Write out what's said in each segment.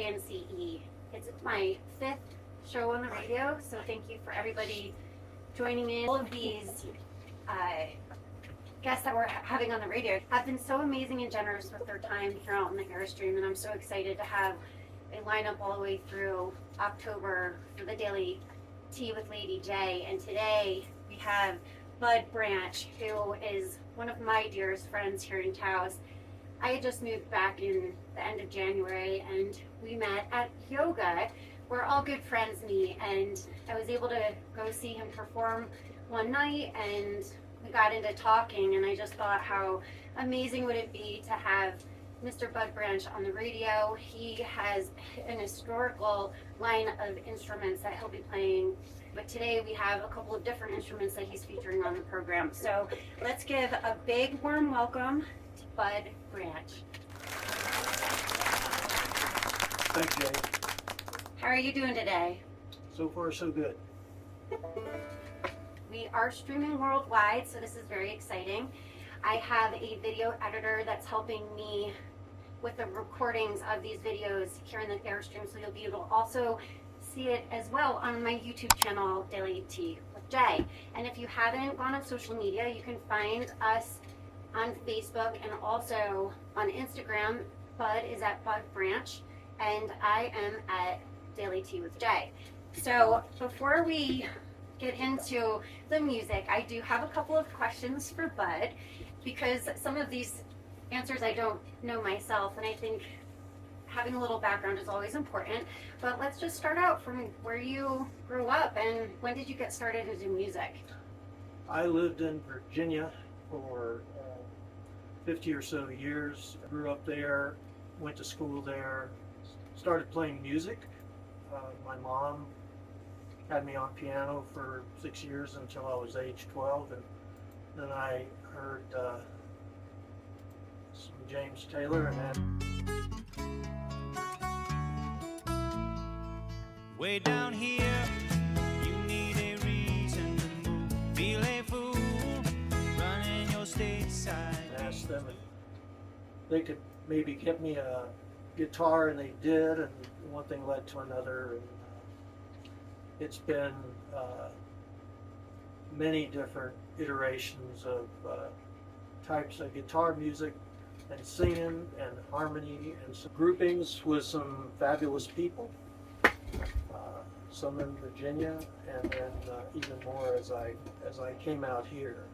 KNCE. It's my 5th show on the radio, so thank you for everybody joining in. All of these guests that we're having on the radio have been so amazing and generous with their time here out in the Airstream, and I'm so excited to have a lineup all the way through October for the Daily Tea with Lady J. And today we have Bud Branch, who is one of my dearest friends here in Taos. I had just moved back in the end of January, and we met at yoga where all good friends meet, and I was able to go see him perform one night, and we got into talking, and I just thought how amazing would it be to have Mr. Bud Branch on the radio. He has an historical line of instruments that he'll be playing, but today we have a couple of different instruments that he's featuring on the program. So let's give a big warm welcome to Bud Branch. Thanks, Jay. How are you doing today? So far, so good. We are streaming worldwide, so this is very exciting. I have a video editor that's helping me with the recordings of these videos here in the Airstream, so you'll be able to also see it as well on my YouTube channel, Daily Tea with Jay. And if you haven't gone on social media, you can find us on Facebook and also on Instagram. Bud is at Bud Branch, and I am at Daily Tea with Jay. So before we get into the music, I do have a couple of questions for Bud, because some of these answers I don't know myself, and I think having a little background is always important. But let's just start out from where you grew up, and when did you get started into music? I lived in Virginia for 50 or so years. I grew up there, went to school there, started playing music. My mom had me on piano for 6 years until I was age 12, and then I heard some James Taylor, and then way down here, you need a reason to move. Feel a fool running your stateside. asked them if they could maybe get me a guitar, and they did, and one thing led to another, and it's been many different iterations of types of guitar music and singing and harmony and some groupings with some fabulous people, some in Virginia, and then even more as I came out here.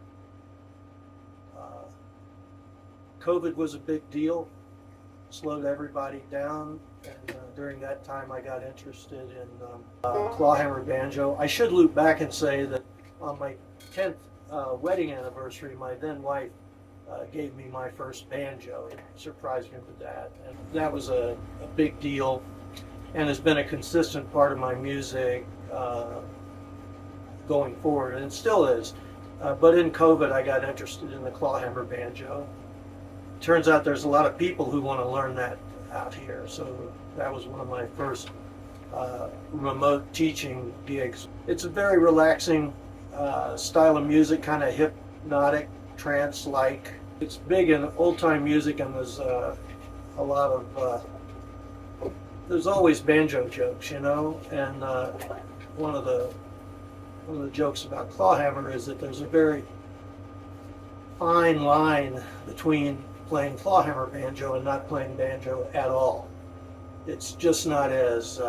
COVID was a big deal, slowed everybody down, and during that time I got interested in clawhammer banjo. I should loop back and say that on my 10th wedding anniversary, my then wife gave me my first banjo. It surprised me with that, and that was a big deal, and has been a consistent part of my music going forward, and it still is. But in COVID, I got interested in the clawhammer banjo. Turns out there's a lot of people who want to learn that out here, so that was one of my first remote teaching gigs. It's a very relaxing style of music, kind of hypnotic, trance-like. It's big in old-time music, and there's a lot of there's always banjo jokes, you know. And one of the jokes about clawhammer is that there's a very fine line between playing clawhammer banjo and not playing banjo at all. It's just not as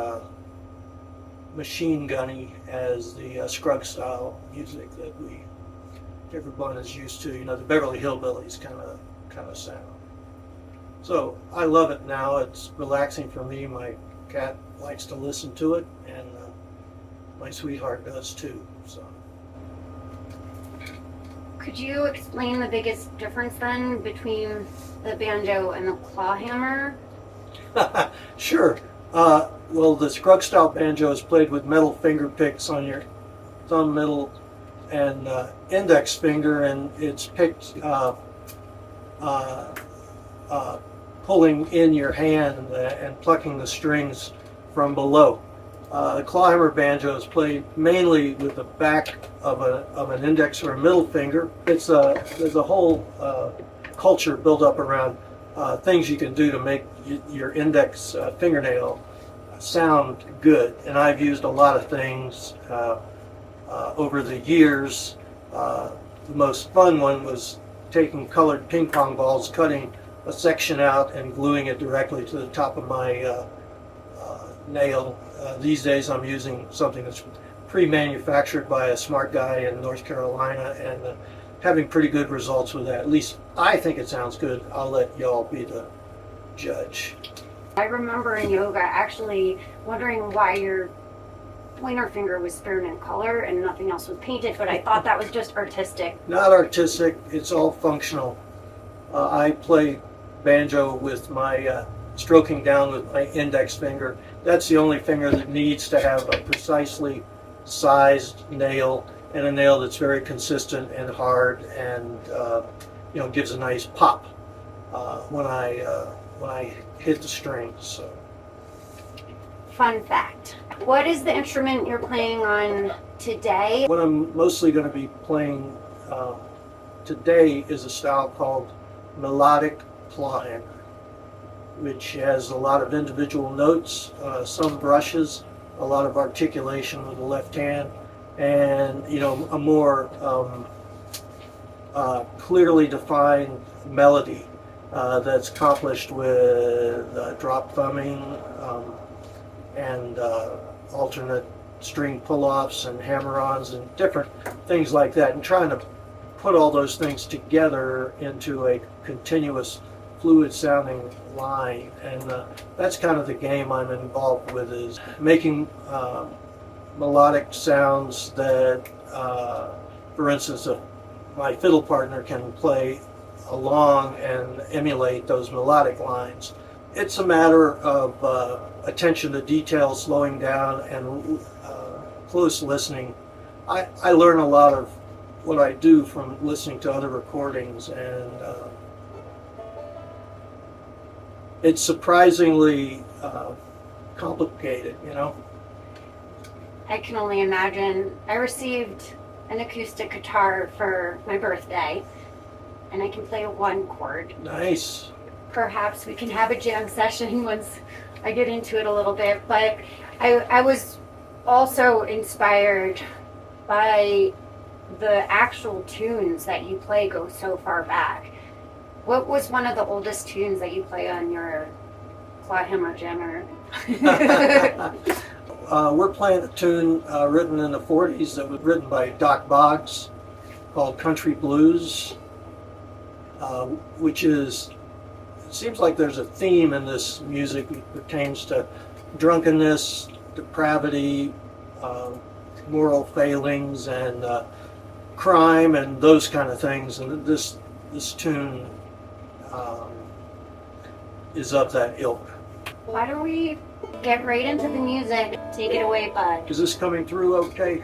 machine gunny as the Scruggs style music that everyone is used to, you know, the Beverly Hillbillies kind of sound. So I love it now. It's relaxing for me. My cat likes to listen to it, and my sweetheart does too. So. Could you explain the biggest difference then between the banjo and the clawhammer? Sure. Well, the Scruggs style banjo is played with metal finger picks on your thumb, middle, and index finger, and it's picked pulling in your hand and plucking the strings from below. The clawhammer banjo is played mainly with the back of an index or a middle finger. There's a whole culture built up around things you can do to make your index fingernail sound good. And I've used a lot of things over the years. The most fun one was taking colored ping pong balls, cutting a section out and gluing it directly to the top of my nail. These days I'm using something that's pre-manufactured by a smart guy in North Carolina, and having pretty good results with that. At least I think it sounds good. I'll let y'all be the judge. I remember in yoga actually wondering why your pointer finger was spearmint color and nothing else was painted, but I thought that was just artistic. Not artistic, it's all functional. I play banjo with my stroking down with my index finger. That's the only finger that needs to have a precisely sized nail, and a nail that's very consistent and hard, and gives a nice pop when I hit the strings. So. Fun fact. What is the instrument you're playing on today? What I'm mostly going to be playing today is a style called melodic clawhammer, which has a lot of individual notes, some brushes, a lot of articulation with the left hand, and a more clearly defined melody that's accomplished with drop thumbing and alternate string pull-offs and hammer-ons and different things like that, and trying to put all those things together into a continuous fluid sounding line. And that's kind of the game I'm involved with, is making melodic sounds that for instance my fiddle partner can play along and emulate those melodic lines. It's a matter of attention to detail, slowing down, and close listening. I learn a lot of what I do from listening to other recordings, and it's surprisingly complicated, I can only imagine. I received an acoustic guitar for my birthday, and I can play one chord. Nice. Perhaps we can have a jam session once I get into it a little bit, but I was also inspired by the actual tunes that you play go so far back. What was one of the oldest tunes that you play on your clawhammer jammer? We're playing a tune written in the 40s that was written by Doc Boggs called Country Blues, which is, it seems like there's a theme in this music that pertains to drunkenness, depravity, moral failings, and crime, and those kind of things. And this tune is of that ilk. Why don't we get right into the music? Take it away, bud. Is this coming through okay?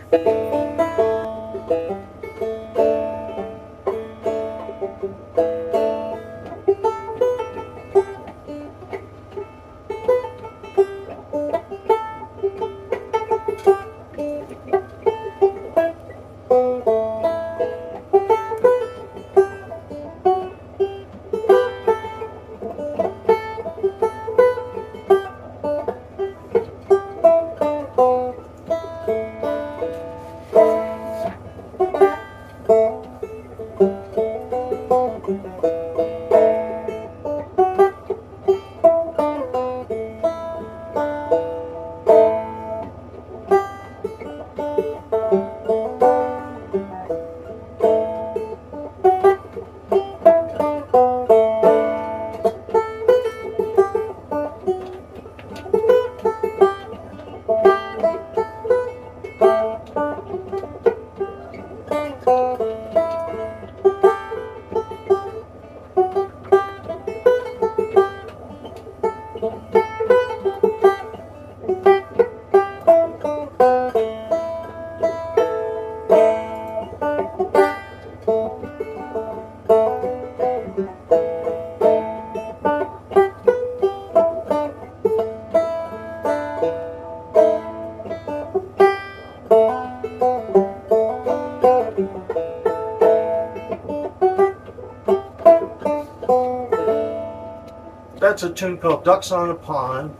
That's a tune called Ducks on a Pond,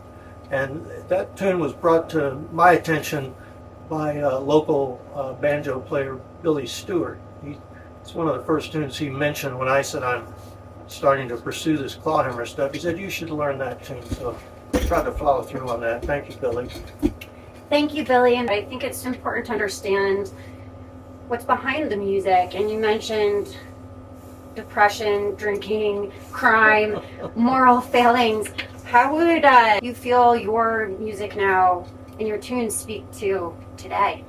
And that tune was brought to my attention by a local banjo player, Billy Stewart. It's one of the first tunes he mentioned when I said I'm starting to pursue this clawhammer stuff. He said, you should learn that tune. So I tried to follow through on that. Thank you, Billy. Thank you, Billy. And I think it's important to understand what's behind the music. And you mentioned depression, drinking, crime, moral failings. How would you feel your music now and your tunes speak to today?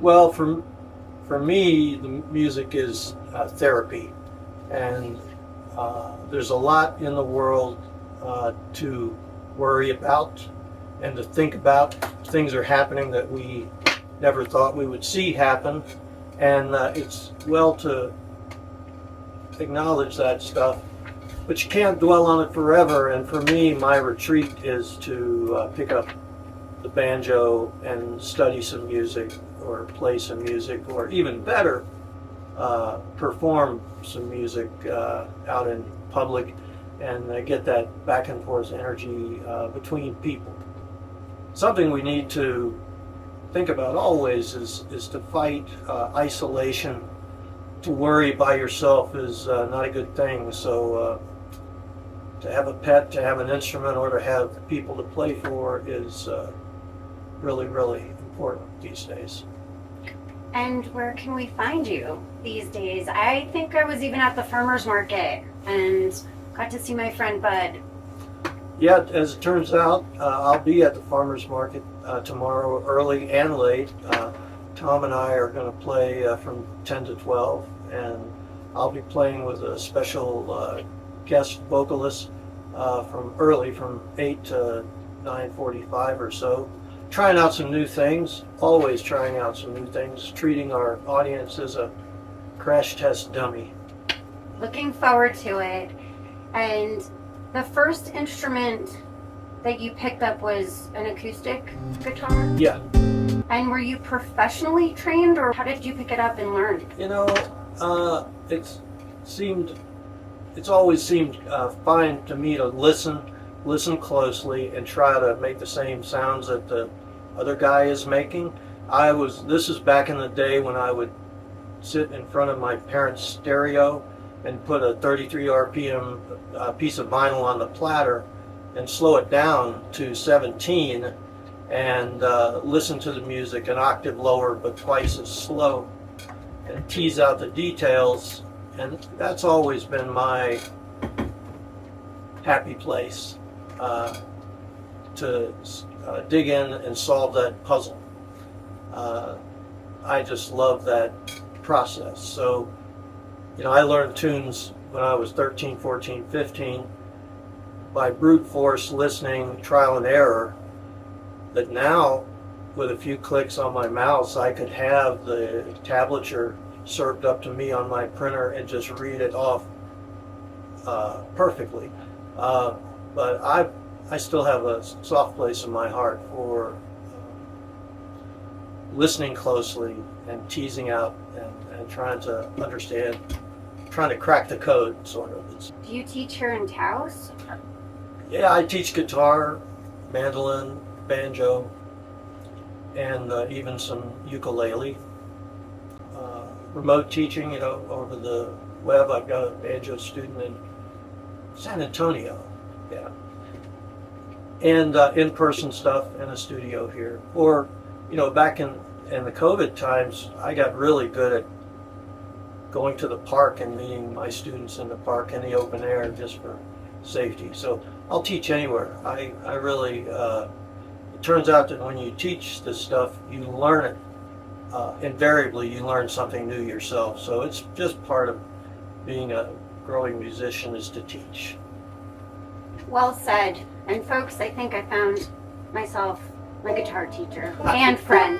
Well, for me, the music is therapy. And there's a lot in the world to worry about and to think about. Things are happening that we never thought we would see happen. And it's well to acknowledge that stuff, but you can't dwell on it forever. And for me, my retreat is to pick up the banjo and study some music or play some music, or even better, perform some music out in public and get that back and forth energy between people. Something we need to think about always is to fight isolation. To worry by yourself is not a good thing. So to have a pet, to have an instrument, or to have people to play for is really, really important these days. And where can we find you these days? I think I was even at the farmer's market and got to see my friend Bud. Yeah, as it turns out, I'll be at the farmer's market tomorrow, early and late. Tom and I are going to play from 10 to 12, and I'll be playing with a special guest vocalist from 8 to 9:45 or so. Trying out some new things, always trying out some new things, treating our audience as a crash test dummy. Looking forward to it. And the first instrument that you picked up was an acoustic guitar? Yeah. And were you professionally trained, or how did you pick it up and learn? You know, it's always seemed fine to me to listen closely and try to make the same sounds that the other guy is making. This is back in the day when I would sit in front of my parents' stereo and put a 33 RPM piece of vinyl on the platter and slow it down to 17 and listen to the music an octave lower but twice as slow and tease out the details. And that's always been my happy place, to dig in and solve that puzzle. I just love that process. So, I learned tunes when I was 13, 14, 15 by brute force listening, trial and error, that now with a few clicks on my mouse I could have the tablature served up to me on my printer and just read it off perfectly. But I still have a soft place in my heart for listening closely and teasing out and trying to understand, trying to crack the code, sort of. Do you teach here in Taos? Yeah, I teach guitar, mandolin, banjo, and even some ukulele. Remote teaching, over the web. I've got a banjo student in San Antonio, yeah. And in-person stuff in a studio here. Or, back in the COVID times, I got really good at going to the park and meeting my students in the park in the open air just for safety. So I'll teach anywhere. I really, it turns out that when you teach this stuff, you learn it. Invariably, you learn something new yourself. So it's just part of being a growing musician is to teach. Well said. And folks, I think I found myself my guitar teacher and friend.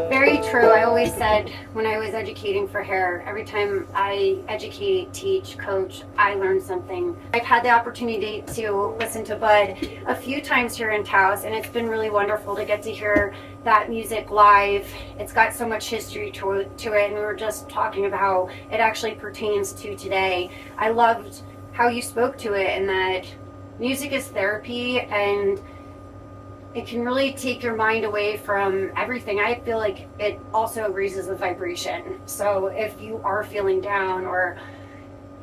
Very true. I always said when I was educating for hair, every time I educate, teach, coach, I learn something. I've had the opportunity to listen to Bud a few times here in Taos, and it's been really wonderful to get to hear that music live. It's got so much history to it, and we were just talking about how it actually pertains to today. I loved how you spoke to it, and that music is therapy, and it can really take your mind away from everything. I feel like it also raises the vibration. So if you are feeling down or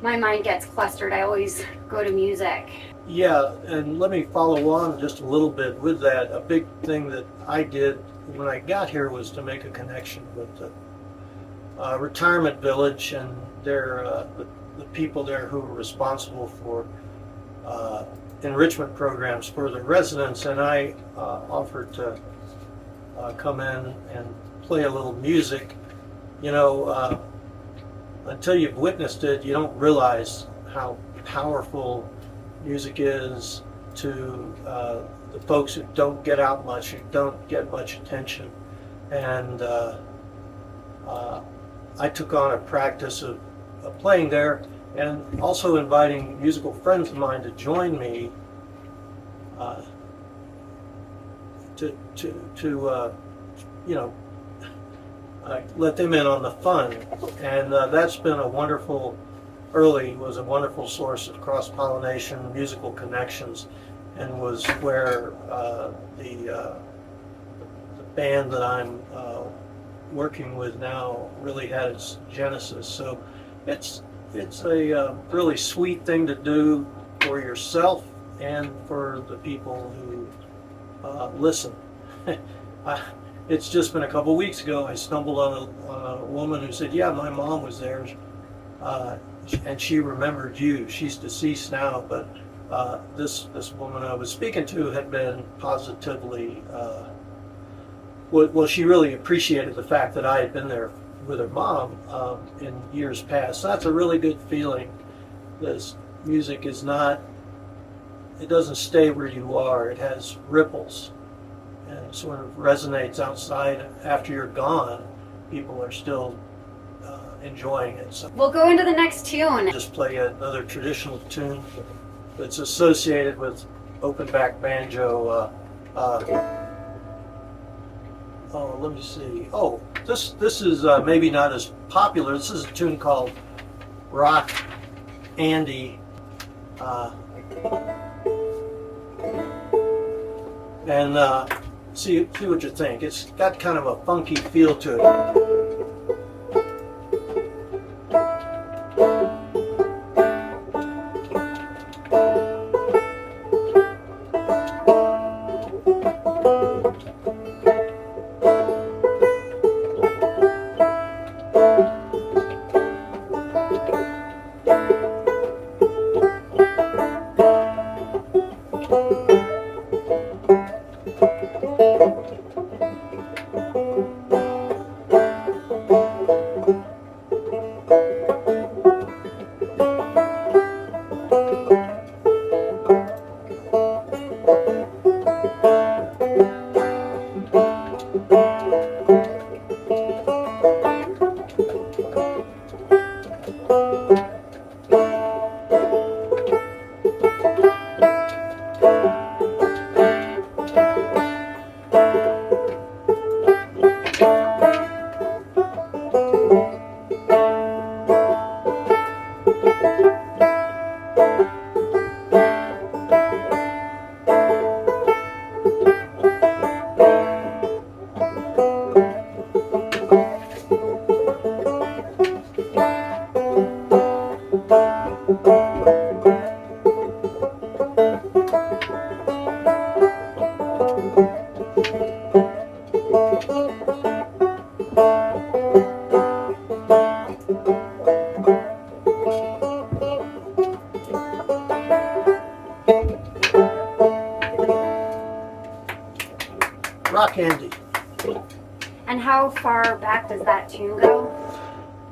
my mind gets clustered, I always go to music. Yeah, and let me follow on just a little bit with that. A big thing that I did when I got here was to make a connection with the retirement village and the people there who were responsible for enrichment programs for the residents, and I offered to come in and play a little music. You know, until you've witnessed it, you don't realize how powerful music is to the folks who don't get out much, who don't get much attention. And I took on a practice of playing there, and also inviting musical friends of mine to join me to let them in on the fun. And that's been a wonderful source of cross-pollination, musical connections, and was where the band that I'm working with now really had its genesis. So it's a really sweet thing to do for yourself and for the people who listen. It's just been a couple weeks ago, I stumbled on a woman who said, yeah, my mom was there, and she remembered you. She's deceased now, but this woman I was speaking to had been positively, well, she really appreciated the fact that I had been there with her mom in years past. So that's a really good feeling. This music is not, it doesn't stay where you are. It has ripples and it sort of resonates outside after you're gone. People are still enjoying it. So We'll go into the next tune. just play another traditional tune that's associated with open back banjo. Oh, let me see. Oh, this is maybe not as popular. This is a tune called Rock Andy. And see what you think. It's got kind of a funky feel to it. Rock Andy. And how far back does that tune go?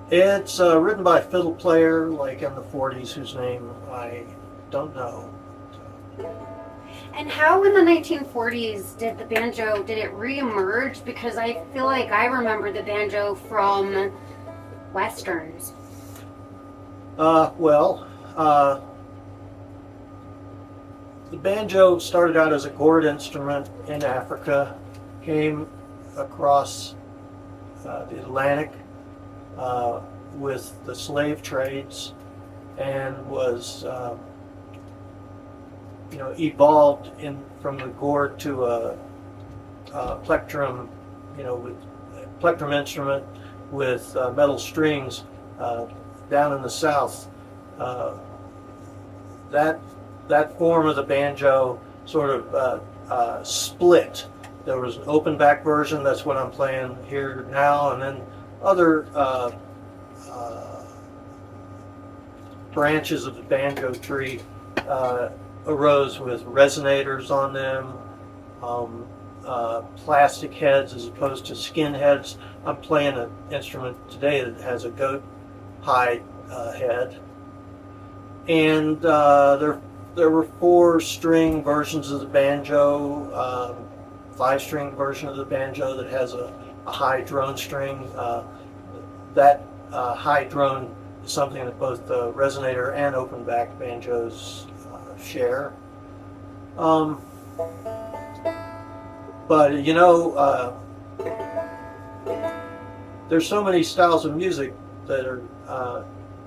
It's written by a fiddle player like in the 40s whose name I don't know. And how in the 1940s did the banjo, did it reemerge? Because I feel like I remember the banjo from westerns. The banjo started out as a gourd instrument in Africa, came across the Atlantic with the slave trades, and was evolved from the gourd to a plectrum, with plectrum instrument with metal strings down in the South. That form of the banjo sort of split. There was an open back version, that's what I'm playing here now, and then other branches of the banjo tree arose with resonators on them, plastic heads as opposed to skin heads. I'm playing an instrument today that has a goat hide head. And there were 4-string versions of the banjo, 5-string version of the banjo that has a high drone string. That high drone is something that both the resonator and open back banjos share. But there's so many styles of music that are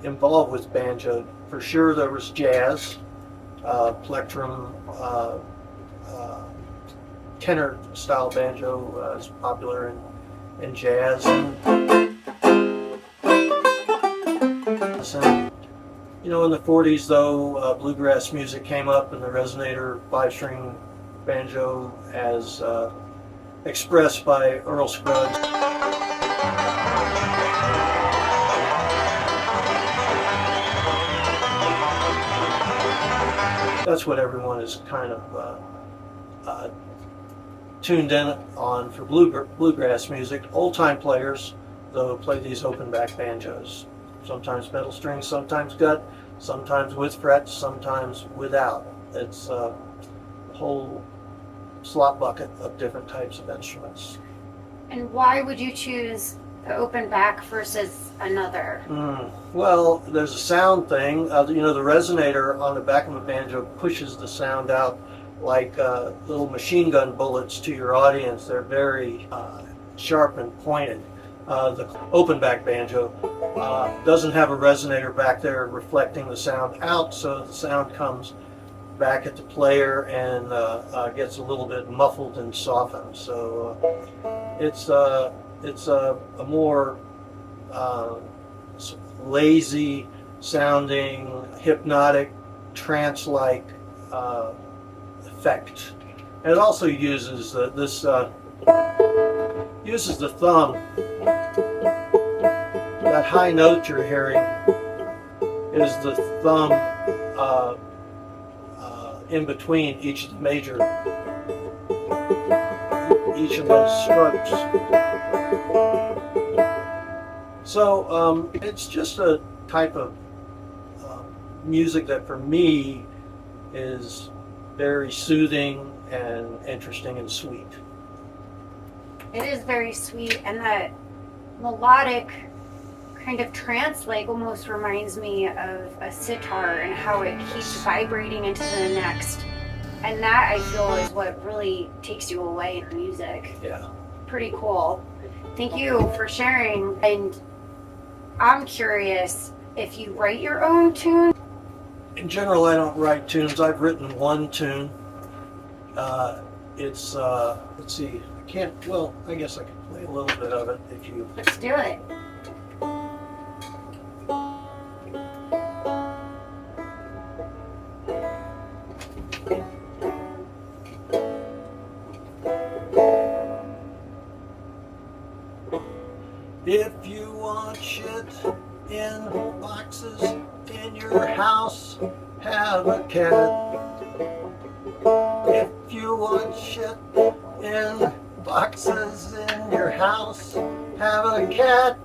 involved with banjo. For sure there was jazz, plectrum, tenor style banjo is popular in jazz. And, in the 40s though, bluegrass music came up, and the resonator 5-string banjo as expressed by Earl Scruggs. That's what everyone is kind of tuned in on for bluegrass music. Old-time players, though, play these open-back banjos. Sometimes metal strings, sometimes gut, sometimes with frets, sometimes without. It's a whole slot bucket of different types of instruments. And why would you choose the open back versus another? Well, there's a sound thing. The resonator on the back of a banjo pushes the sound out like little machine gun bullets to your audience. They're very sharp and pointed. The open back banjo doesn't have a resonator back there reflecting the sound out, so the sound comes back at the player and gets a little bit muffled and softened. So it's a more lazy sounding, hypnotic, trance-like effect. And it also uses uses the thumb. That high note you're hearing is the thumb in between each of the each of those strokes. So it's just a type of music that for me is very soothing and interesting and sweet. It is very sweet, and that melodic kind of trance-like almost reminds me of a sitar and how it keeps vibrating into the next. And that, I feel, is what really takes you away in music. Yeah. Pretty cool. Thank you for sharing. And I'm curious if you write your own tune. In general, I don't write tunes. I've written one tune. Let's see, I guess I can play a little bit of it if you... Let's do it. If you want shit in boxes in your house, have a cat. If you want shit in boxes in your house, have a cat.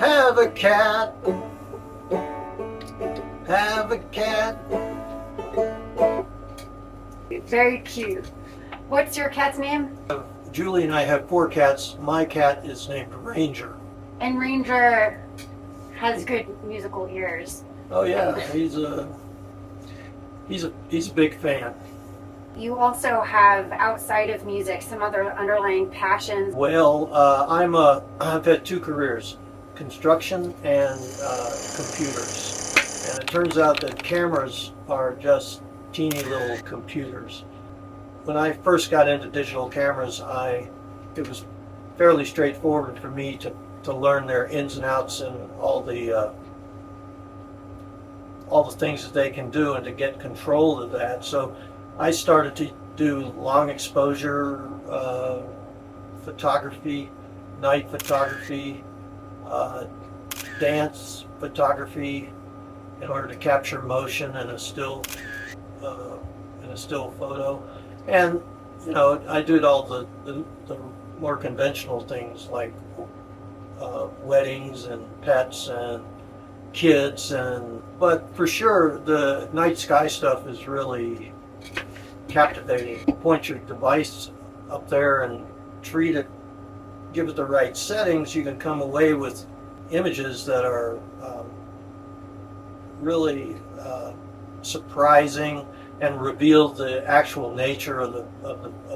Have a cat. Have a cat. Very cute. What's your cat's name? Julie and I have 4 cats. My cat is named Ranger. And Ranger has good musical ears. Oh yeah, he's a big fan. You also have, outside of music, some other underlying passions. Well, I've had 2 careers. construction and computers. And it turns out that cameras are just teeny little computers. When I first got into digital cameras, it was fairly straightforward for me to learn their ins and outs and all the things that they can do and to get control of that. So I started to do long exposure photography, night photography, dance photography in order to capture motion in a still photo. And I did all the more conventional things like weddings and pets and kids, but for sure the night sky stuff is really captivating. Point your device up there and treat it, give it the right settings, you can come away with images that are really surprising and reveal the actual nature of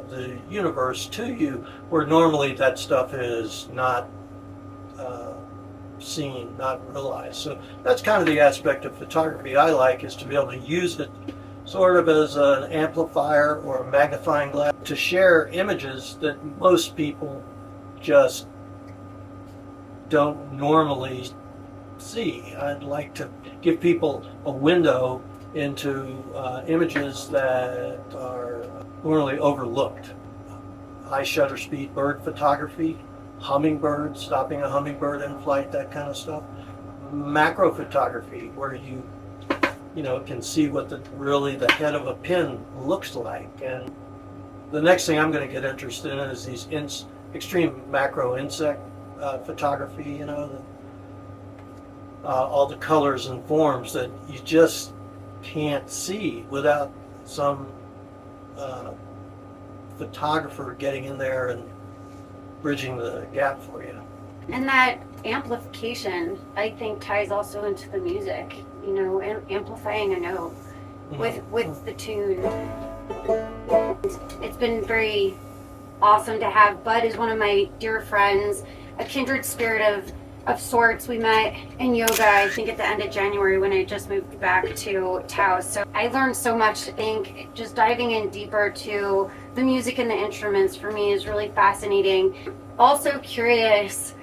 the universe to you, where normally that stuff is not seen, not realized. So that's kind of the aspect of photography I like, is to be able to use it sort of as an amplifier or a magnifying glass to share images that most people just don't normally see. I'd like to give people a window into images that are normally overlooked. High shutter speed bird photography, hummingbirds, stopping a hummingbird in flight, that kind of stuff. Macro photography, where you can see what the head of a pin looks like. And the next thing I'm going to get interested in is these extreme macro insect photography, all the colors and forms that you just can't see without some photographer getting in there and bridging the gap for you. And that amplification, I think, ties also into the music, amplifying a note with the tune. It's been very awesome to have Bud is one of my dear friends, a kindred spirit of sorts. We met in yoga, I think, at the end of January when I just moved back to Taos. So I learned so much. I think just diving in deeper to the music and the instruments for me is really fascinating. Also curious,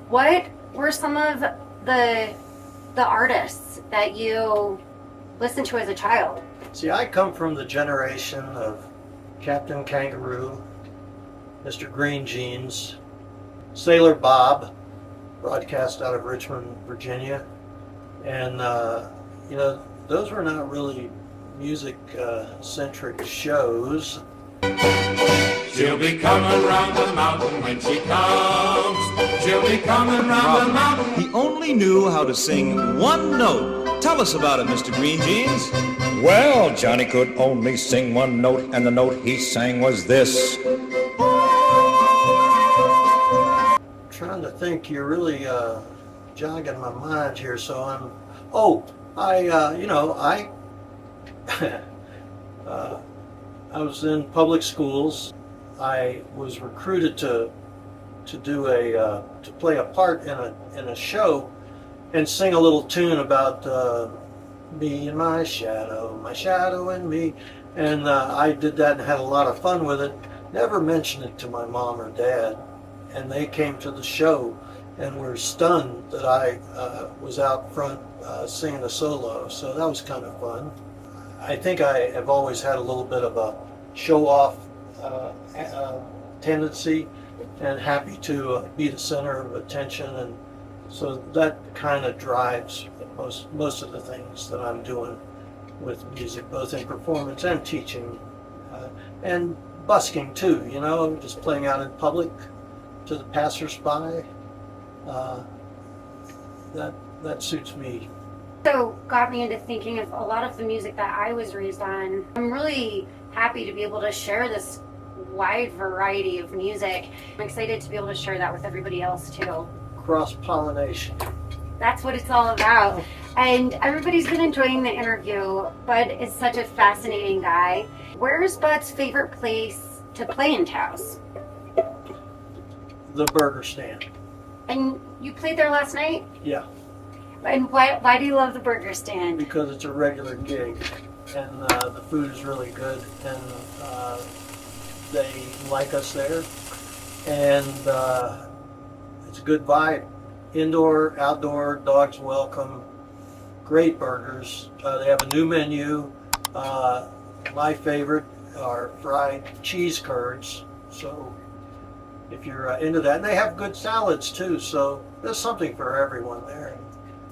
what were some of the artists that you listened to as a child? See, I come from the generation of Captain Kangaroo, Mr. Green Jeans, Sailor Bob, broadcast out of Richmond, Virginia. And, those were not really music-centric shows. She'll be coming round the mountain when she comes. She'll be coming round the mountain. He only knew how to sing one note. Tell us about it, Mr. Green Jeans. Well, Johnny could only sing one note, and the note he sang was this. Trying to think, you're really jogging my mind here. So I was in public schools. I was recruited to play a part in a show and sing a little tune about me and my shadow and me. And I did that and had a lot of fun with it. Never mentioned it to my mom or dad. And they came to the show and were stunned that I was out front singing a solo. So that was kind of fun. I think I have always had a little bit of a show-off tendency, and happy to be the center of attention. And so that kind of drives most of the things that I'm doing with music, both in performance and teaching, and busking too, just playing out in public to the passersby. That suits me. So got me into thinking of a lot of the music that I was raised on. I'm really happy to be able to share this wide variety of music. I'm excited to be able to share that with everybody else too. Cross-pollination. That's what it's all about. And everybody's been enjoying the interview. Bud is such a fascinating guy. Where's Bud's favorite place to play in Taos? The burger stand. And you played there last night? Yeah, And why do you love the burger stand? because it's a regular gig, and the food is really good, and they like us there, and it's a good vibe. Indoor, outdoor, dogs welcome, great burgers. They have a new menu. My favorite are fried cheese curds, so if you're into that. And they have good salads too, so there's something for everyone there.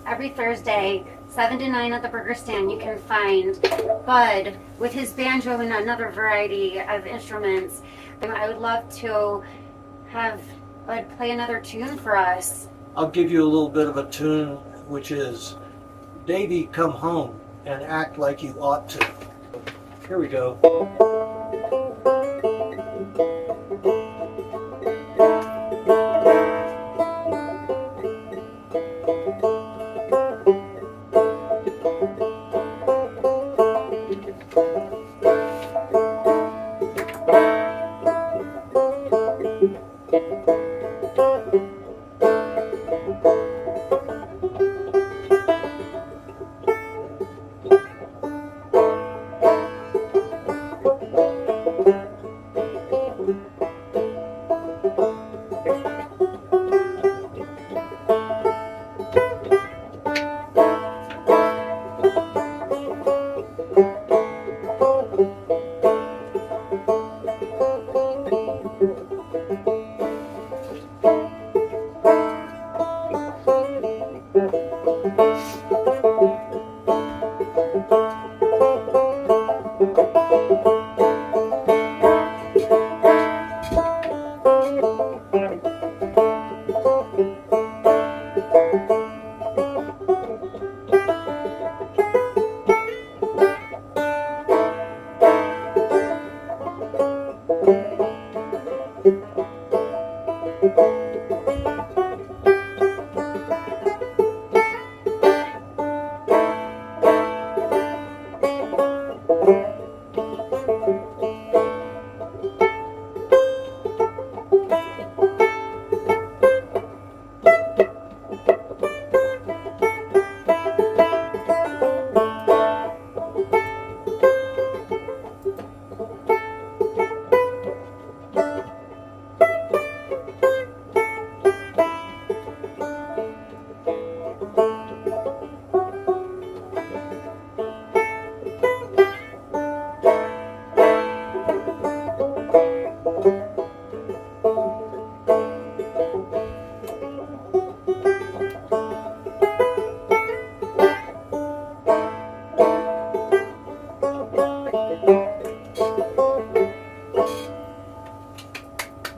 Every Thursday, 7 to 9 at the burger stand, you can find Bud with his banjo and another variety of instruments. And I would love to have Bud play another tune for us. I'll give you a little bit of a tune, which is Davy, Come Home and Act Like You Ought to. Here we go.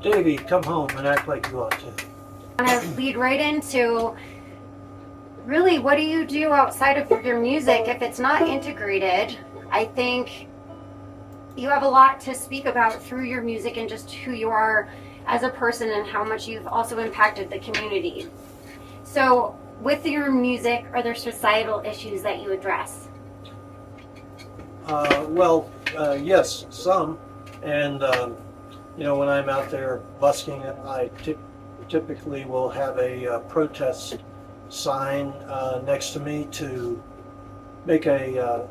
Davy, come home and act like you ought to. I'm going to lead right into really what do you do outside of your music if it's not integrated? I think you have a lot to speak about through your music and just who you are as a person and how much you've also impacted the community. So with your music, are there societal issues that you address? Yes, some. And, when I'm out there busking it, I typically will have a protest sign next to me to make a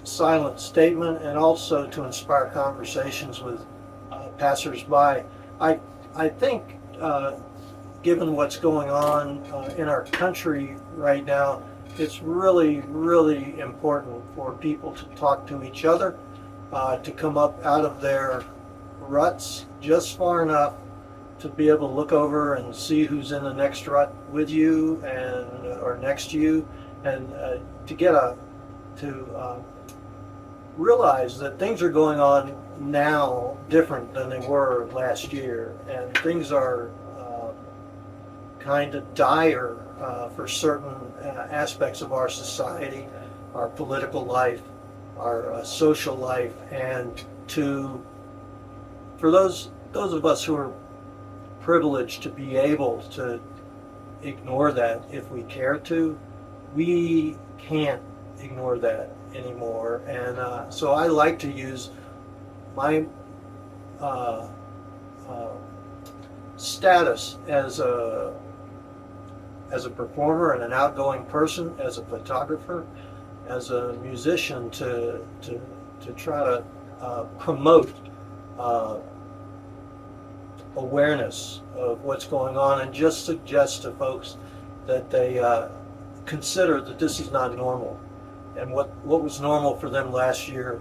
silent statement and also to inspire conversations with passersby. I think, given what's going on in our country right now, it's really, really important for people to talk to each other, to come up out of their ruts just far enough to be able to look over and see who's in the next rut with you and or next to you, and to realize that things are going on now different than they were last year, and things are kind of dire for certain aspects of our society, our political life, our social life, and for those of us who are privileged to be able to ignore that if we care to, we can't ignore that anymore. And so I like to use my status as a performer and an outgoing person, as a photographer, as a musician, to try to promote awareness of what's going on, and just suggest to folks that they consider that this is not normal, and what was normal for them last year,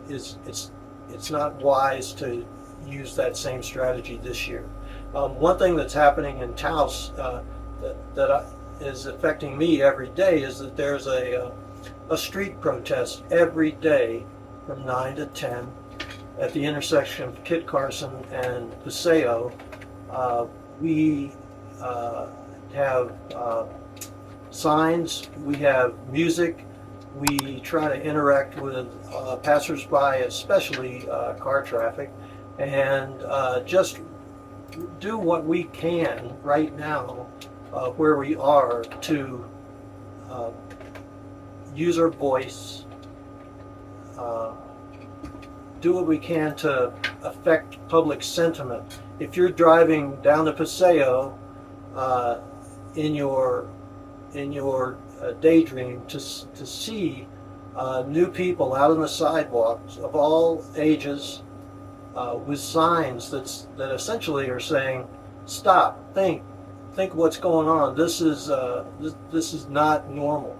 it's not wise to use that same strategy this year. One thing that's happening in Taos is affecting me every day is that there's a street protest every day from 9 to 10 at the intersection of Kit Carson and Paseo. We have signs, we have music, we try to interact with passersby, especially car traffic, and just do what we can right now where we are to use our voice, do what we can to affect public sentiment. If you're driving down the Paseo in your daydream to see new people out on the sidewalks of all ages with signs that essentially are saying, "Stop, think what's going on. This is not normal."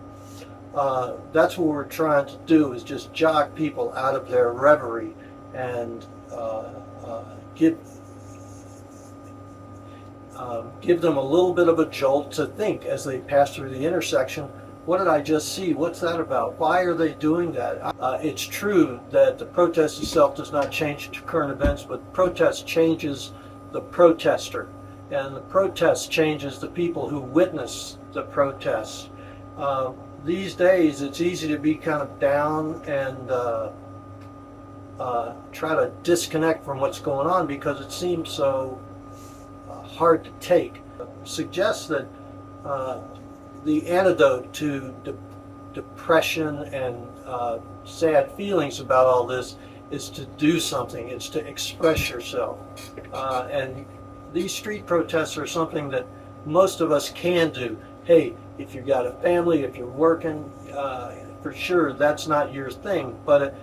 That's what we're trying to do, is just jog people out of their reverie and give them a little bit of a jolt to think as they pass through the intersection. What did I just see? What's that about? Why are they doing that? It's true that the protest itself does not change current events, but protest changes the protester, and the protest changes the people who witness the protests. These days, it's easy to be kind of down and try to disconnect from what's going on because it seems so hard to take. Suggests that the antidote to depression and sad feelings about all this is to do something. It's to express yourself. And these street protests are something that most of us can do. Hey, if you've got a family, if you're working, for sure that's not your thing. But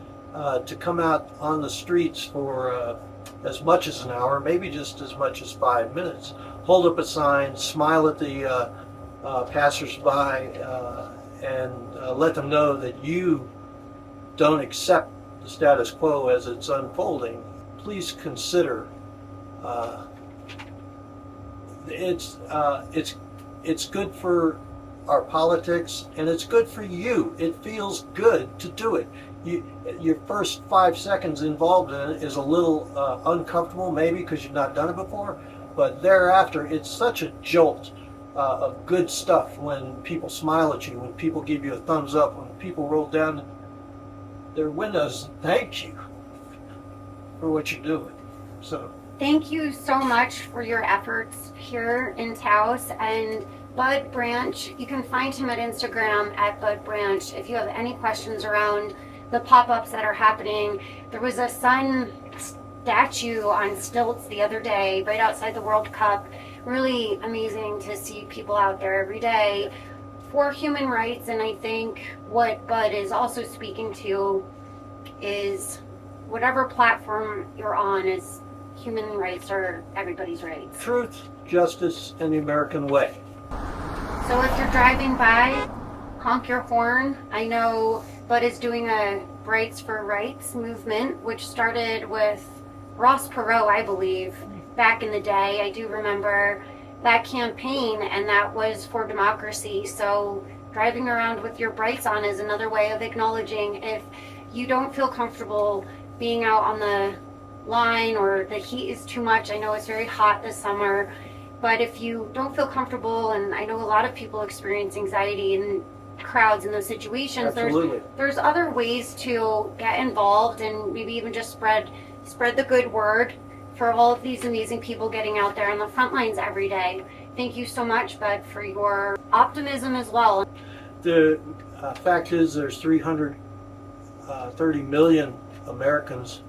to come out on the streets for as much as an hour, maybe just as much as 5 minutes, hold up a sign, smile at the passersby, and let them know that you don't accept the status quo as it's unfolding. Please consider it's good for our politics, and it's good for you. It feels good to do it. Your first 5 seconds involved in it is a little uncomfortable, maybe because you've not done it before, but thereafter it's such a jolt of good stuff when people smile at you, when people give you a thumbs up, when people roll down their windows and thank you for what you're doing. So Thank you so much for your efforts here in Taos. And Bud Branch, you can find him at Instagram at Bud Branch if you have any questions around the pop-ups that are happening. There was a sun statue on stilts the other day right outside the World Cup. Really amazing to see people out there every day for human rights. And I think what Bud is also speaking to is whatever platform you're on, is human rights are everybody's rights. truth, justice, and the American way. So if you're driving by, honk your horn. I know Bud is doing a Brights for Rights movement, which started with Ross Perot, I believe, back in the day. I do remember that campaign, and that was for democracy. So driving around with your brights on is another way of acknowledging if you don't feel comfortable being out on the line or the heat is too much. I know it's very hot this summer, but if you don't feel comfortable, and I know a lot of people experience anxiety in crowds in those situations, Absolutely. there's other ways to get involved and maybe even just spread the good word for all of these amazing people getting out there on the front lines every day. Thank you so much, Bud, for your optimism as well. The fact is there's 330 million Americans,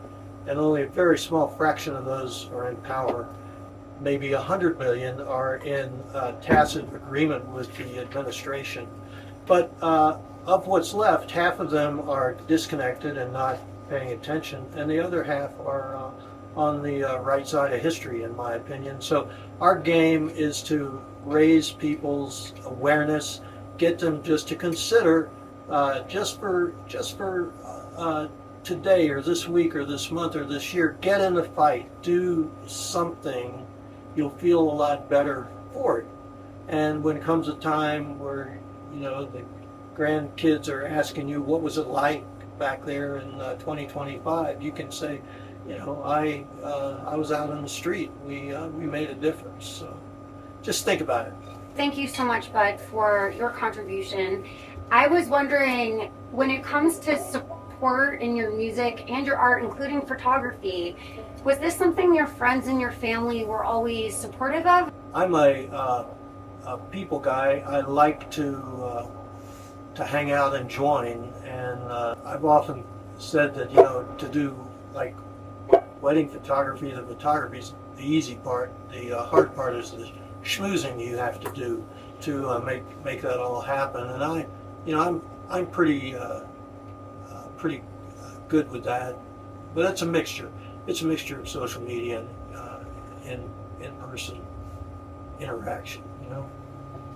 and only a very small fraction of those are in power. maybe 100 million are in tacit agreement with the administration. But of what's left, half of them are disconnected and not paying attention, and the other half are on the right side of history, in my opinion. So our game is to raise people's awareness, get them just to consider, just for today or this week or this month or this year, get in the fight, do something. You'll feel a lot better for it. And when comes a time where, you know, the grandkids are asking you what was it like back there in 2025, you can say, you know, I was out on the street. We made a difference. So just think about it. Thank you so much, Bud, for your contribution. I was wondering, when it comes to support in your music and your art, including photography, was this something your friends and your family were always supportive of? I'm a people guy. I like to hang out and join, and I've often said that, you know, to do like wedding photography, the photography's the easy part. The hard part is the schmoozing you have to do to make that all happen. And I'm pretty good with that. But it's a mixture. It's a mixture of social media and in-person interaction, you know.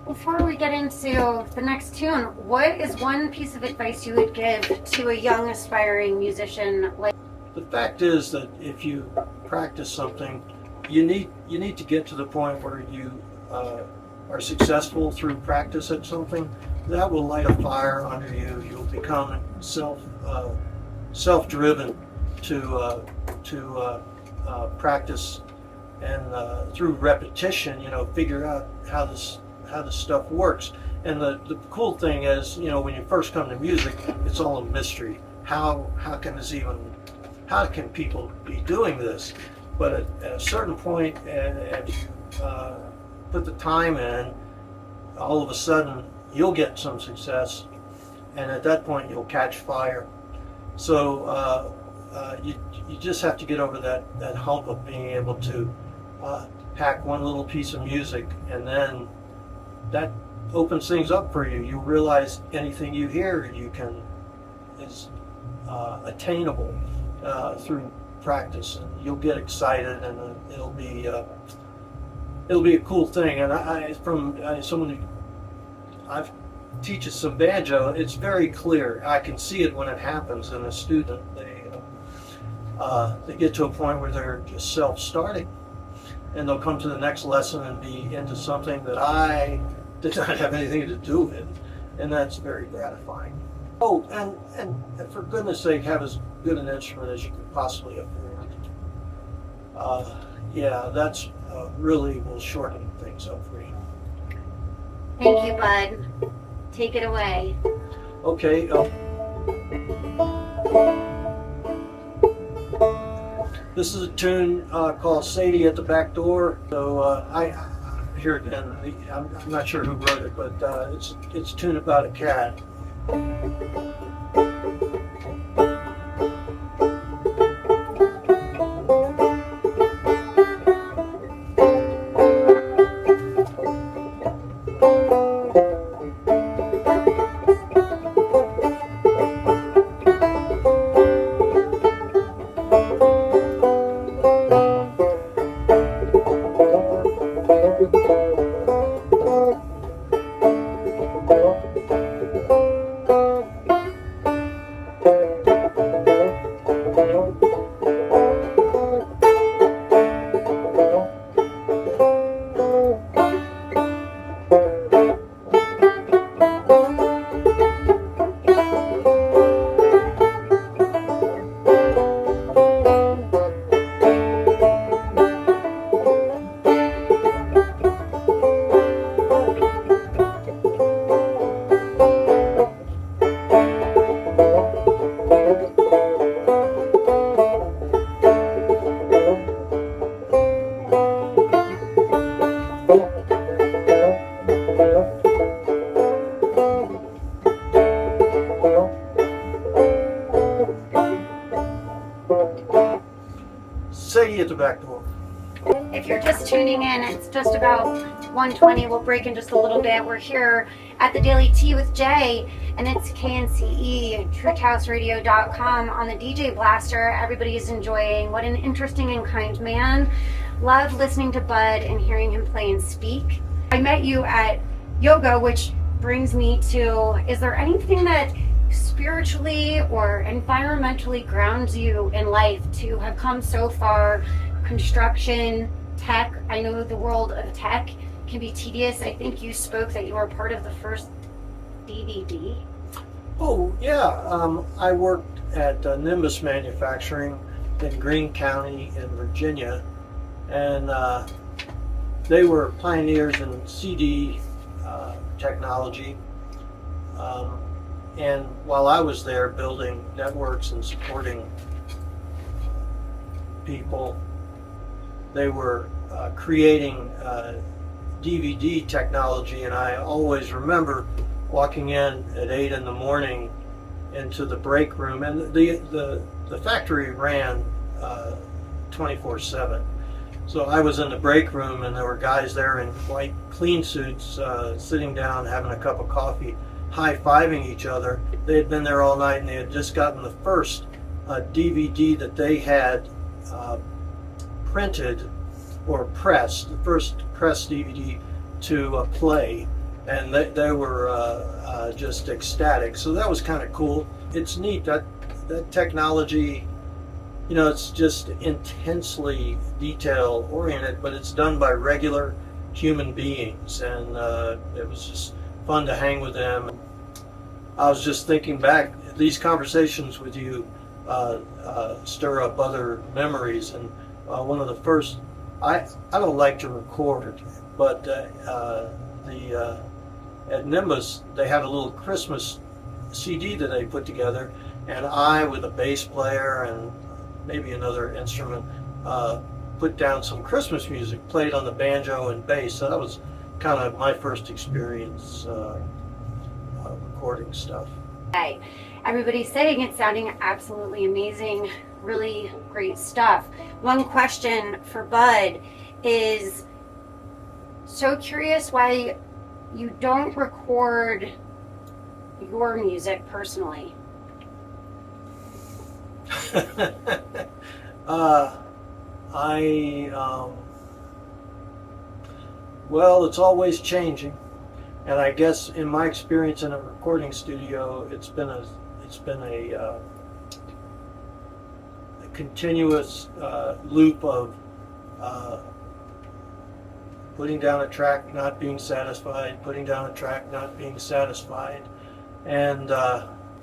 Before we get into the next tune, what is one piece of advice you would give to a young aspiring musician like? The fact is that if you practice something, you need to get to the point where you are successful through practice at something. That will light a fire under you. You'll become self-driven to practice, and through repetition, you know, figure out how this stuff works. And the cool thing is, you know, when you first come to music, it's all a mystery. How can people be doing this? But at a certain point, if you put the time in, all of a sudden you'll get some success, and at that point you'll catch fire. So you just have to get over that hump of being able to pack one little piece of music, and then that opens things up for you. You realize anything you hear is attainable through practice, and you'll get excited, and it'll be a cool thing. And from someone who teaches some banjo, it's very clear. I can see it when it happens in a student. They get to a point where they're just self-starting, and they'll come to the next lesson and be into something that I did not have anything to do with, and that's very gratifying. Oh, and for goodness sake, have as good an instrument as you could possibly afford. Yeah, that's really will shorten things up for you. Thank you, Bud. Take it away. Okay. This is a tune called Sadie at the Back Door. So I hear it again. I'm not sure who wrote it, but it's a tune about a cat. Sadie at the Back Door. If you're just tuning in, it's just about 1:20. We'll break in just a little bit. We're here at the Daily Tea with Jay, and it's KNCE, TrueTaosRadio.com on the DJ Blaster. Everybody is enjoying. What an interesting and kind man. Love listening to Bud and hearing him play and speak. I met you at yoga, which brings me to, is there anything that spiritually or environmentally grounds you in life to have come so far? Construction, tech. I know the world of tech can be tedious. I think you spoke that you were part of the first DVD. Oh, yeah. I worked at Nimbus Manufacturing in Greene County in Virginia, and they were pioneers in CD technology. And while I was there building networks and supporting people, they were creating DVD technology, and I always remember walking in at 8 in the morning into the break room, and the factory ran 24/7. So I was in the break room, and there were guys there in white clean suits sitting down having a cup of coffee, high-fiving each other. They had been there all night, and they had just gotten the first DVD that they had printed or pressed, the first pressed DVD to play, and they were just ecstatic. So that was kind of cool. It's neat that technology, you know, it's just intensely detail oriented, but it's done by regular human beings, and it was just fun to hang with them. I was just thinking back, these conversations with you stir up other memories, and one of the first, I don't like to record, but at Nimbus they had a little Christmas CD that they put together, and I, with a bass player and maybe another instrument, put down some Christmas music, played on the banjo and bass. So that was kind of my first experience recording stuff. Hey, everybody's saying it's sounding absolutely amazing, really great stuff. One question for Bud is, so curious why you don't record your music personally. Well, it's always changing, and I guess in my experience in a recording studio, it's been a continuous loop of putting down a track, not being satisfied, putting down a track, not being satisfied, and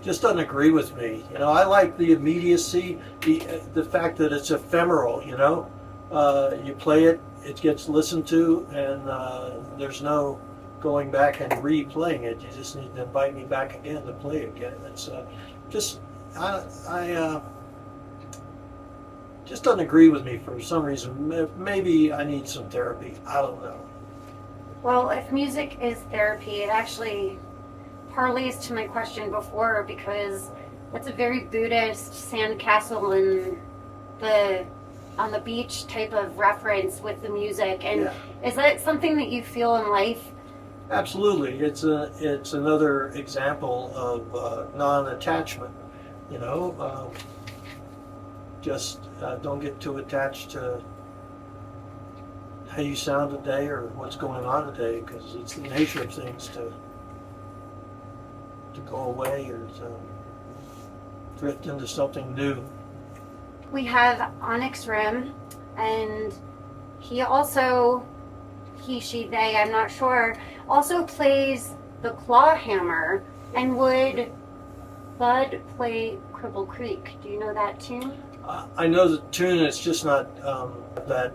just doesn't agree with me. You know, I like the immediacy, the fact that it's ephemeral. You know, you play it, it gets listened to, and there's no going back and replaying it. You just need to invite me back again to play again. It's just just doesn't agree with me for some reason. Maybe I need some therapy. I don't know. Well, if music is therapy, it actually parlays to my question before, because that's a very Buddhist sandcastle and on the beach type of reference with the music. And Yeah. Is that something that you feel in life? Absolutely, it's another example of non-attachment. You know, just don't get too attached to how you sound today or what's going on today, because it's the nature of things to go away or to drift into something new. We have Onyx Rim, and he, she, they, I'm not sure, also plays the claw hammer. And would Bud play Cripple Creek? Do you know that tune? I know the tune, it's just not that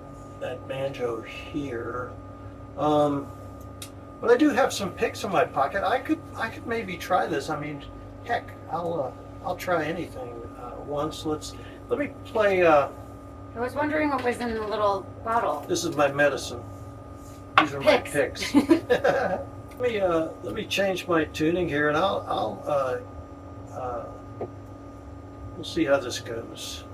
banjo here. But I do have some picks in my pocket. I could maybe try this. I mean, heck, I'll try anything once. Let me play. I was wondering what was in the little bottle. This is my medicine. These are my picks. Let me change my tuning here, and we'll see how this goes.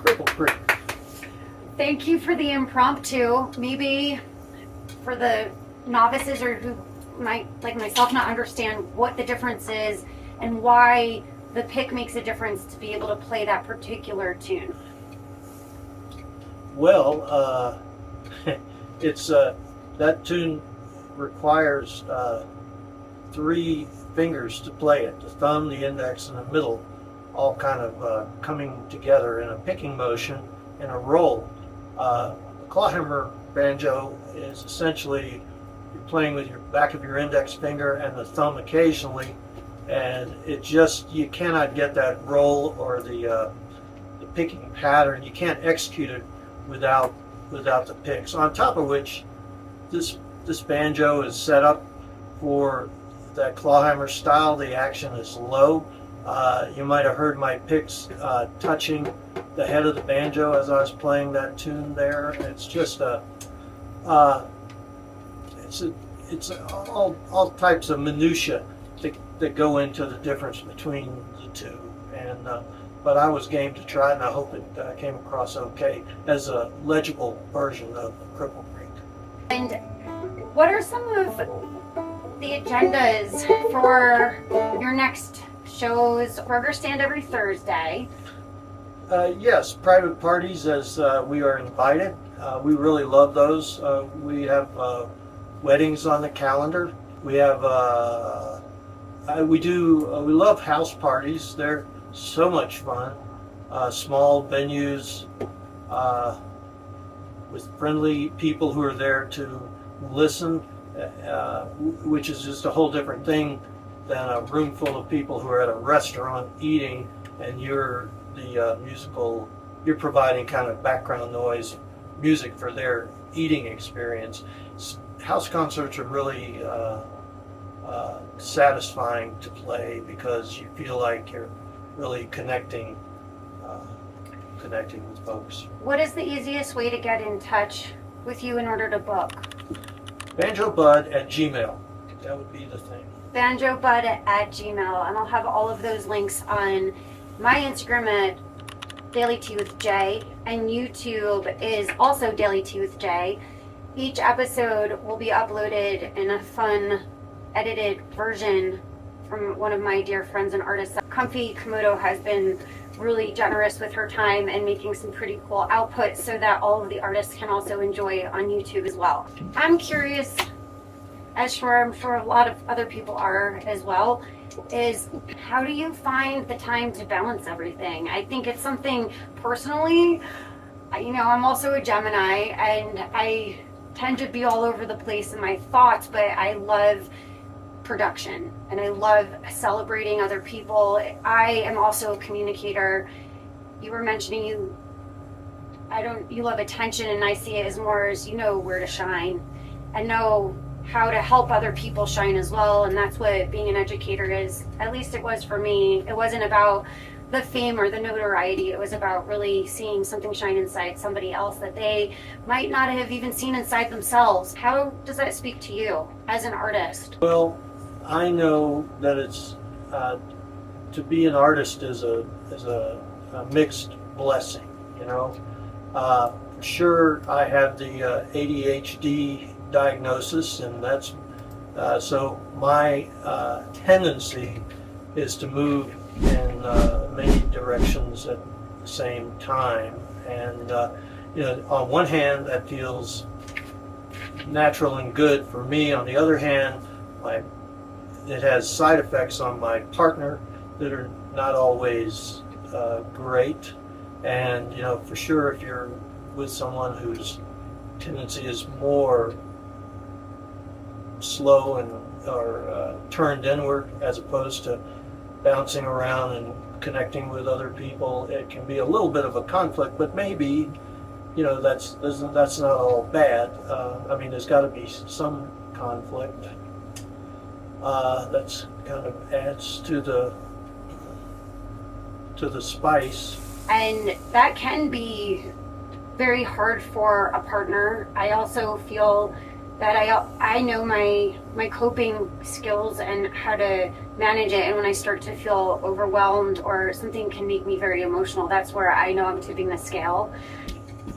Cripple Creek. Thank you for the impromptu. Maybe for the novices or who might, like myself, not understand what the difference is and why the pick makes a difference to be able to play that particular tune. Well, it's that tune requires 3 fingers to play it: the thumb, the index, and the middle, all kind of coming together in a picking motion in a roll. The clawhammer banjo is essentially you're playing with your back of your index finger and the thumb occasionally, and it just, you cannot get that roll or the picking pattern. You can't execute it without the picks. On top of which, this banjo is set up for that clawhammer style. The action is low. You might have heard my picks touching the head of the banjo as I was playing that tune there. It's just it's all types of minutia that go into the difference between the two. And but I was game to try it, and I hope it came across okay as a legible version of Cripple Creek. And what are some of the agendas for your next shows? Burger Stand every Thursday. Yes, private parties as we are invited. We really love those. We have weddings on the calendar. We have we love house parties. They're so much fun. Small venues with friendly people who are there to listen, which is just a whole different thing than a room full of people who are at a restaurant eating, and you're the you're providing kind of background noise music for their eating experience. House concerts are really satisfying to play because you feel like you're really connecting with folks. What is the easiest way to get in touch with you in order to book? BanjoBud@gmail. That would be the thing. BanjoBud@gmail, and I'll have all of those links on my Instagram at Daily Tea with Jay, and YouTube is also Daily Tea with Jay. Each episode will be uploaded in a fun, edited version from one of my dear friends and artists. Comfy Komodo has been really generous with her time and making some pretty cool output so that all of the artists can also enjoy on YouTube as well. I'm curious, as I'm sure a lot of other people are as well, is how do you find the time to balance everything? I think it's something personally, I'm also a Gemini, and I tend to be all over the place in my thoughts, but I love production and I love celebrating other people. I am also a communicator. You were mentioning you love attention, and I see it as more as you know where to shine and know how to help other people shine as well. And that's what being an educator is. At least it was for me. It wasn't about the fame or the notoriety. It was about really seeing something shine inside somebody else that they might not have even seen inside themselves. How does that speak to you as an artist? Well, I know that it's to be an artist is a mixed blessing. For sure, I have the ADHD diagnosis, and that's so my tendency is to move in many directions at the same time. And on one hand, that feels natural and good for me. On the other hand, it has side effects on my partner that are not always great. And for sure, if you're with someone whose tendency is more slow and or turned inward as opposed to bouncing around and connecting with other people, it can be a little bit of a conflict. But maybe that's not all bad. I mean, there's got to be some conflict. That's kind of adds to the spice. And that can be very hard for a partner. I also feel that I know my coping skills and how to manage it. And when I start to feel overwhelmed or something can make me very emotional, that's where I know I'm tipping the scale.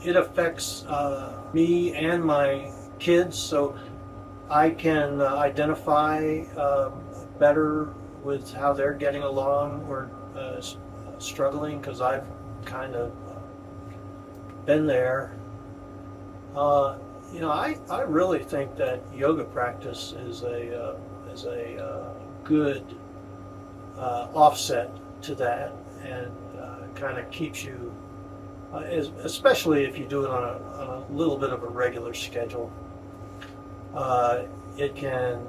It affects me and my kids, so I can identify better with how they're getting along or struggling, because I've kind of been there. I really think that yoga practice is a good offset to that, and kind of keeps you, especially if you do it on a little bit of a regular schedule. It can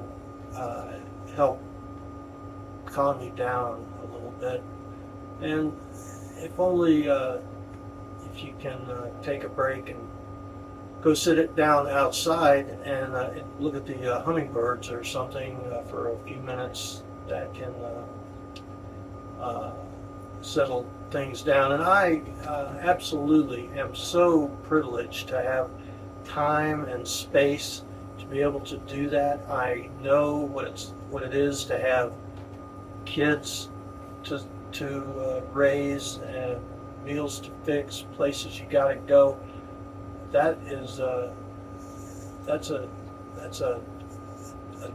help calm you down a little bit, and if only if you can take a break and go sit it down outside and look at the hummingbirds or something for a few minutes, that can settle things down. And I absolutely am so privileged to have time and space to be able to do that. I know what it is to have kids to raise, and meals to fix, places you got to go. That's a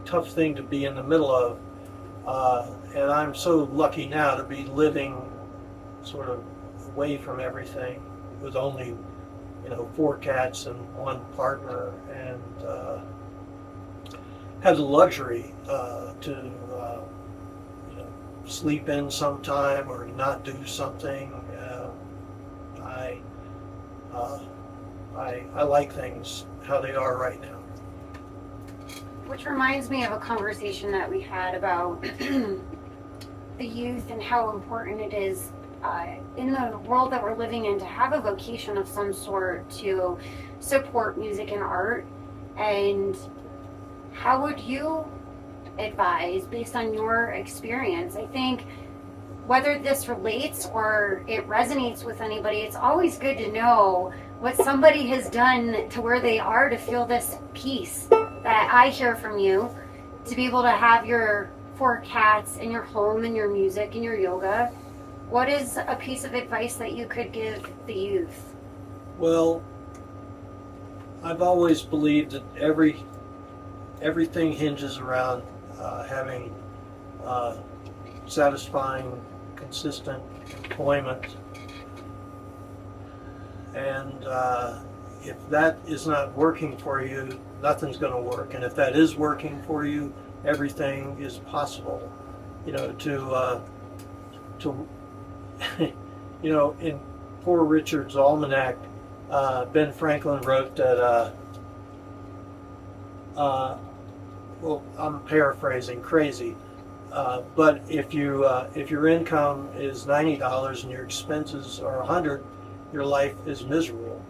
tough thing to be in the middle of, and I'm so lucky now to be living sort of away from everything with only 4 cats and 1 partner, and have the luxury to sleep in sometime or not do something. I like things how they are right now. Which reminds me of a conversation that we had about the youth and how important it is in the world that we're living in to have a vocation of some sort to support music and art. And how would you advise, based on your experience? I think whether this relates or it resonates with anybody, it's always good to know what somebody has done to where they are to feel this peace that I hear from you, to be able to have your 4 cats and your home and your music and your yoga. What is a piece of advice that you could give the youth? Well, I've always believed that everything hinges around having satisfying, consistent employment. And if that is not working for you, nothing's going to work. And if that is working for you, everything is possible. In Poor Richard's Almanac, Ben Franklin wrote that. Well, I'm paraphrasing crazy, but if your income is $90 and your expenses are $100, your life is miserable.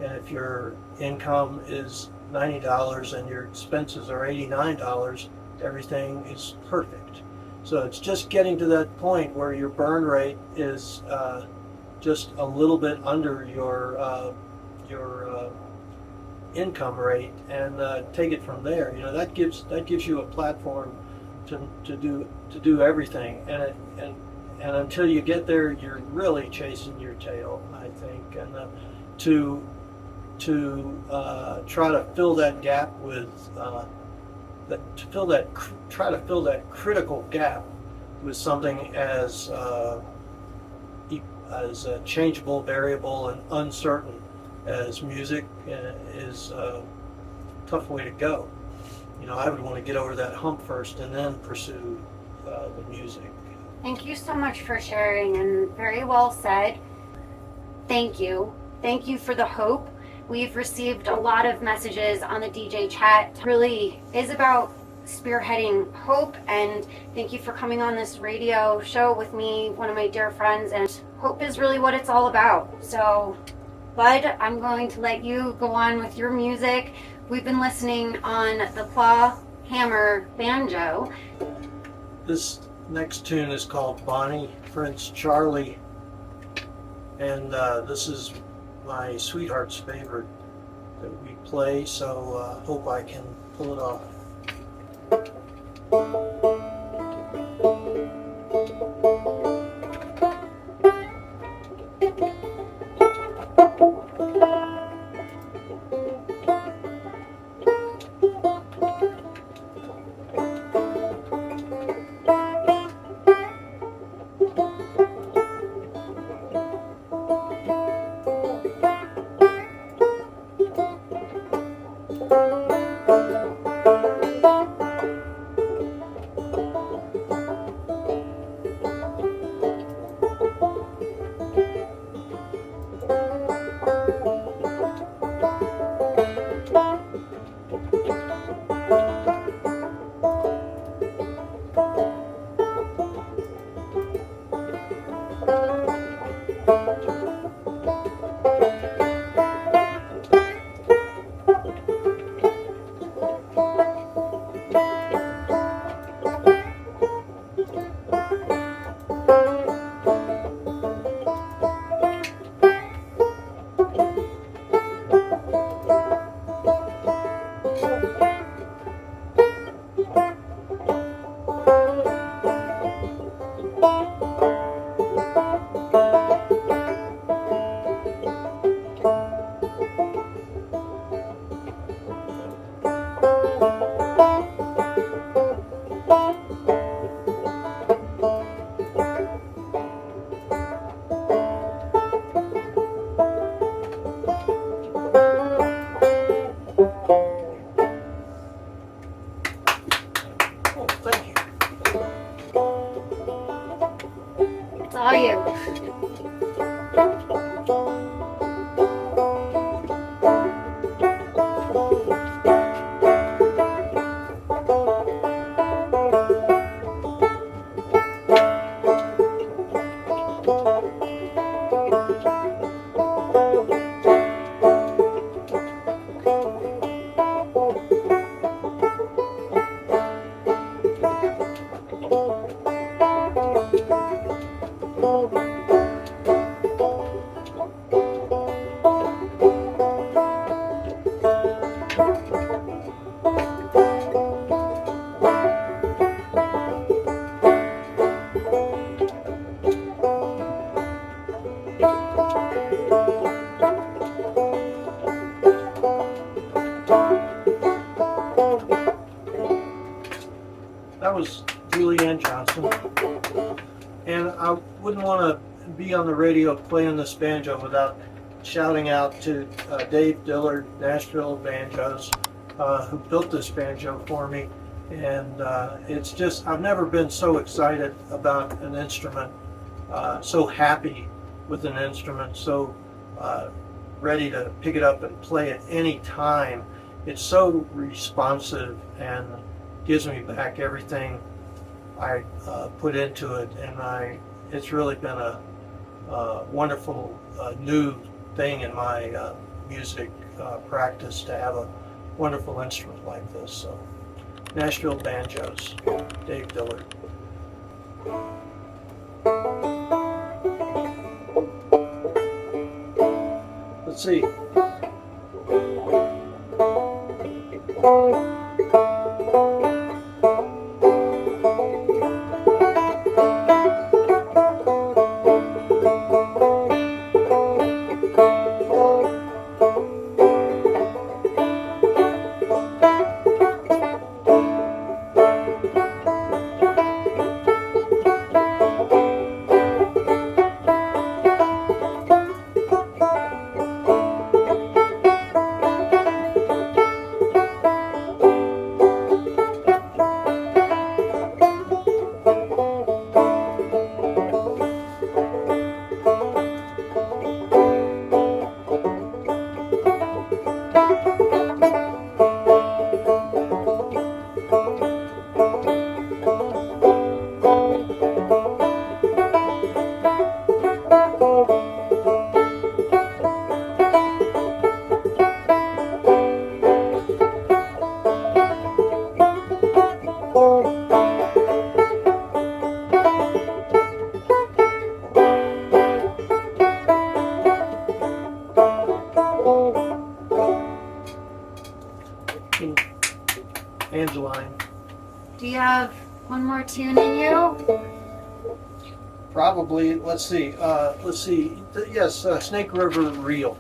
And if your income is $90 and your expenses are $89, everything is perfect. So it's just getting to that point where your burn rate is just a little bit under your income rate, and take it from there. That gives you a platform to do everything, and until you get there, you're really chasing your tail, I think. And to try to fill that gap with try to fill that critical gap with something as changeable, variable, and uncertain as music is a tough way to go. You know, I would want to get over that hump first and then pursue the music. Thank you so much for sharing, and very well said. Thank you. Thank you for the hope. We've received a lot of messages on the DJ chat. It really is about spearheading hope, and thank you for coming on this radio show with me, one of my dear friends, and hope is really what it's all about. So, Bud, I'm going to let you go on with your music. We've been listening on the claw hammer banjo. This next tune is called Bonnie Prince Charlie, and this is my sweetheart's favorite that we play, so hope I can pull it off. Saw you. That was Julianne Johnson, and I wouldn't want to be on the radio playing this banjo without shouting out to Dave Dillard, Nashville Banjos, who built this banjo for me. And it's just, I've never been so excited about an instrument, so happy with an instrument, so ready to pick it up and play at any time. It's so responsive and gives me back everything I put into it, and it's really been a wonderful new thing in my music practice to have a wonderful instrument like this. So, Nashville Banjos, Dave Dillard. Let's see. have one more tune in you? Probably, let's see. Yes, Snake River Reel.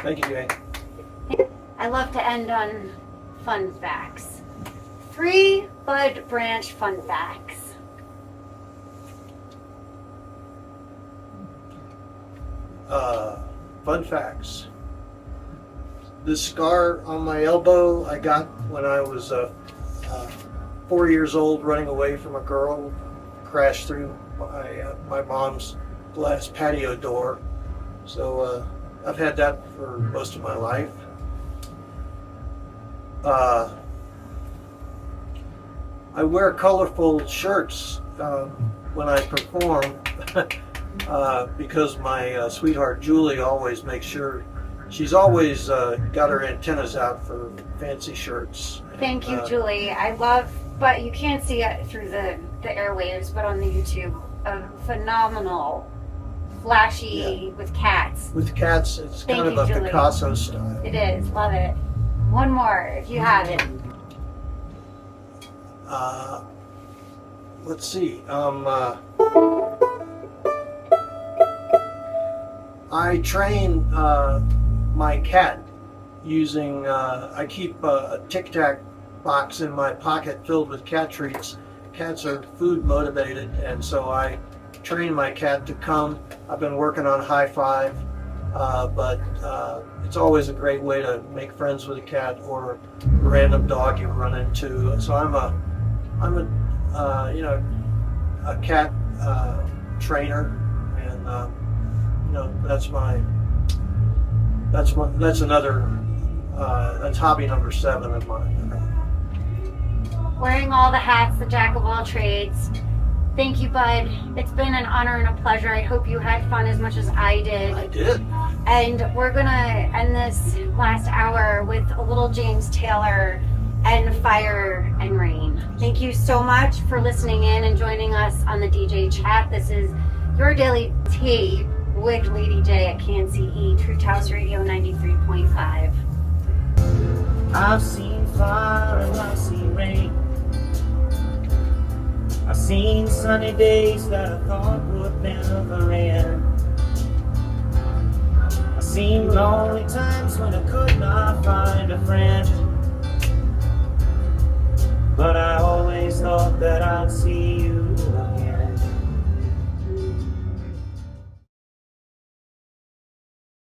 Thank you, Jay. I love to end on fun facts. 3 bud branch fun facts. Fun facts. This scar on my elbow I got when I was 4 years old, running away from a girl, crashed through my mom's glass patio door. So I've had that for most of my life. I wear colorful shirts when I perform because my sweetheart Julie always makes sure, she's always got her antennas out for fancy shirts. Thank you, Julie. I love, but you can't see it through the airwaves, but on the YouTube, a phenomenal, flashy with cats. With cats, it's Thank kind of you, a Julie. Picasso style. It is, love it. One more, if you have it. Let's see. I train my cat using, I keep a Tic Tac box in my pocket filled with cat treats. Cats are food motivated, and so I train my cat to come. I've been working on high five, but it's always a great way to make friends with a cat or a random dog you run into. So I'm a cat trainer, and that's hobby number 7 of mine. Wearing all the hats, the jack of all trades. Thank you, Bud. It's been an honor and a pleasure. I hope you had fun as much as I did. I did. And we're gonna end this last hour with a little James Taylor and Fire and Rain. Thank you so much for listening in and joining us on the DJ chat. This is your Daily Tea with Lady J at KNCE, True Taos Radio 93.5. I've seen fire and I've seen rain. I've seen sunny days that I thought would never end. I've seen lonely times when I could not find a friend. But I always thought that I'd see you